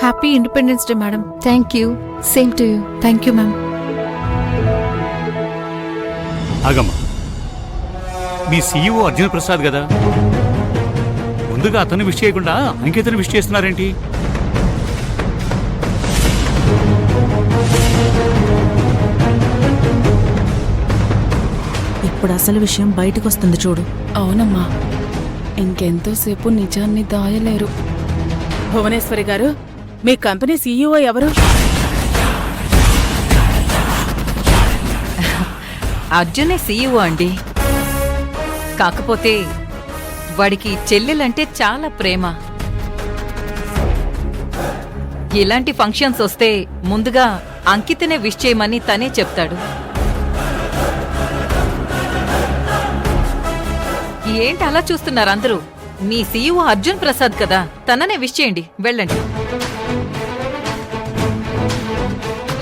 Happy independence day madam. Thank you. Same to you. Thank you ma'am. ఆగమ్మా, మీ CEO Arjun Prasad కదా, ముందుగా అతను wish చేయకుండా అంకితను విష్ చేస్తున్నారేంటి? ఇప్పుడు అసలు విషయం బయటకు వస్తుంది చూడు. అవునమ్మా, ఇంకెంతోసేపు నిజాన్ని దాయలేరు. భువనేశ్వరి గారు, మీ కంపెనీ సీఈఓ ఎవరు? అర్జునే సీఈఓ అండి. కాకపోతే వాడికి చెల్లెలంటే చాలా ప్రేమ. ఇలాంటి ఫంక్షన్స్ వస్తే ముందుగా అంకితనే విష్ చేయమని తనే చెప్తాడు. ఏంటి అలా చూస్తున్నారు అందరూ? మీ సీఈఓ అర్జున్ ప్రసాద్ కదా, తననే విష్ చేయండి. వెళ్ళండి.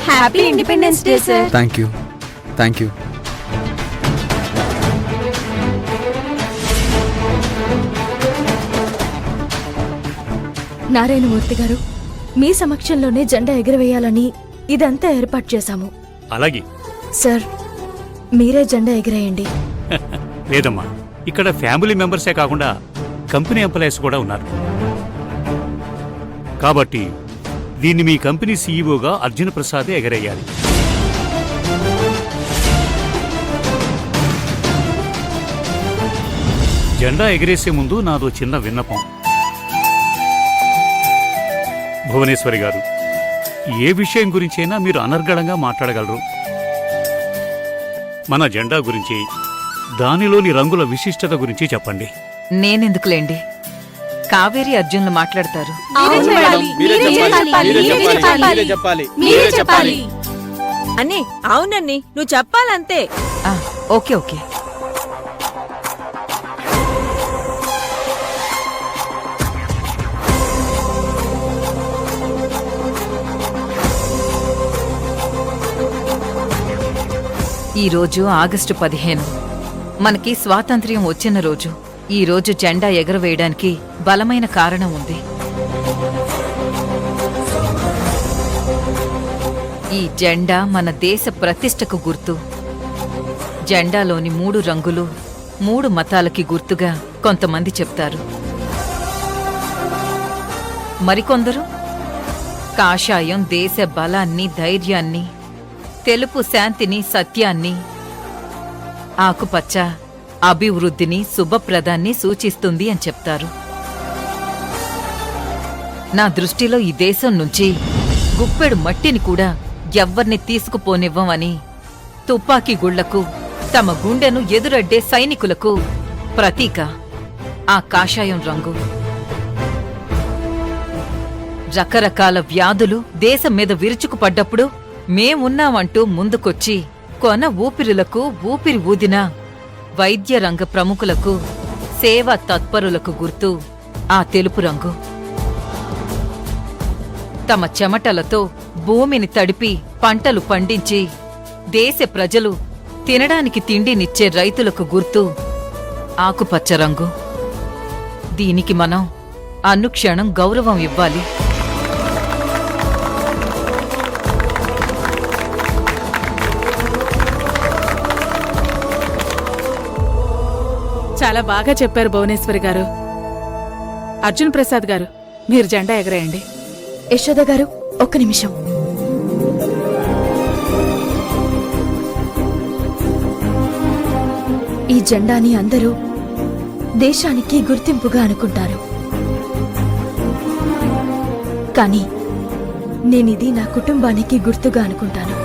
Happy independence day sir. Thank you. Thank you. Narayana Murthy garu, మీ సమక్షంలోనే జెండా ఎగరవేయాలని ఇదంతా ఏర్పాటు చేశాము. అలాగే సార్, మీరే జెండా ఎగరేయండి. లేదమ్మా, ఇక్కడ ఫ్యామిలీ మెంబర్సే కాకుండా కంపెనీ ఎంప్లాయీస్ కూడా ఉన్నారు. కాబట్టి దీన్ని మీ కంపెనీ సీఈఓగా అర్జున్ ప్రసాదే ఎగరేయాలి. జెండా ఎగరేసే ముందు నాదో చిన్న విన్నపం. భువనేశ్వరి గారు, ఏ విషయం గురించైనా మీరు అనర్గళంగా మాట్లాడగలరు. మన జెండా గురించి, దానిలోని రంగుల విశిష్టత గురించి చెప్పండి. నేనెందుకులేండి, కావేరి అర్జున్లు మాట్లాడతారు. అన్నీ అవునన్నీ, నువ్వు చెప్పాలంతే. Okay okay. ఈరోజు ఆగస్టు 15 మనకి స్వాతంత్ర్యం వచ్చిన రోజు. ఈ రోజు జెండా ఎగరవేయడానికి బలమైన కారణం ఉంది. ఈ జెండా మన దేశ ప్రతిష్టకు గుర్తు. జెండాలోని 3 రంగులు 3 మతాలకి గుర్తుగా కొంతమంది చెప్తారు. మరికొందరు కాషాయం దేశ బలాన్ని, ధైర్యాన్ని, తెలుపు శాంతిని, సత్యాన్ని, ఆకుపచ్చ అభివృద్ధిని, శుభప్రదాన్ని సూచిస్తుంది అని చెప్తారు. నా దృష్టిలో ఈ దేశం నుంచి గుప్పెడు మట్టిని కూడా ఎవ్వర్ని తీసుకుపోనివ్వమని తుపాకీ గుళ్లకు, తమ గుండెను ఎదురడ్డే సైనికులకు ప్రతీక ఆ కాషాయం రంగు. రకరకాల వ్యాధులు దేశం మీద విరుచుకుపడ్డప్పుడు మేమున్నామంటూ ముందుకొచ్చి కొన ఊపిరులకు ఊపిరి ఊదిన వైద్య రంగ ప్రముఖులకు, సేవా తత్పరులకు గుర్తు ఆ తెలుపు రంగు. తమ చెమటలతో భూమిని తడిపి పంటలు పండించి దేశ ప్రజలు తినడానికి తిండినిచ్చే రైతులకు గుర్తు ఆకుపచ్చ రంగు. దీనికి మనం అనుక్షణం గౌరవం ఇవ్వాలి. చాలా బాగా చెప్పారు భువనేశ్వరి గారు. అర్జున్ ప్రసాద్ గారు, మీరు జెండా ఎగరేయండి. యశోద గారు, ఒక్క నిమిషం. ఈ జెండాని అందరూ దేశానికి గుర్తింపుగా అనుకుంటారు, కానీ నేనిది నా కుటుంబానికి గుర్తుగా అనుకుంటాను.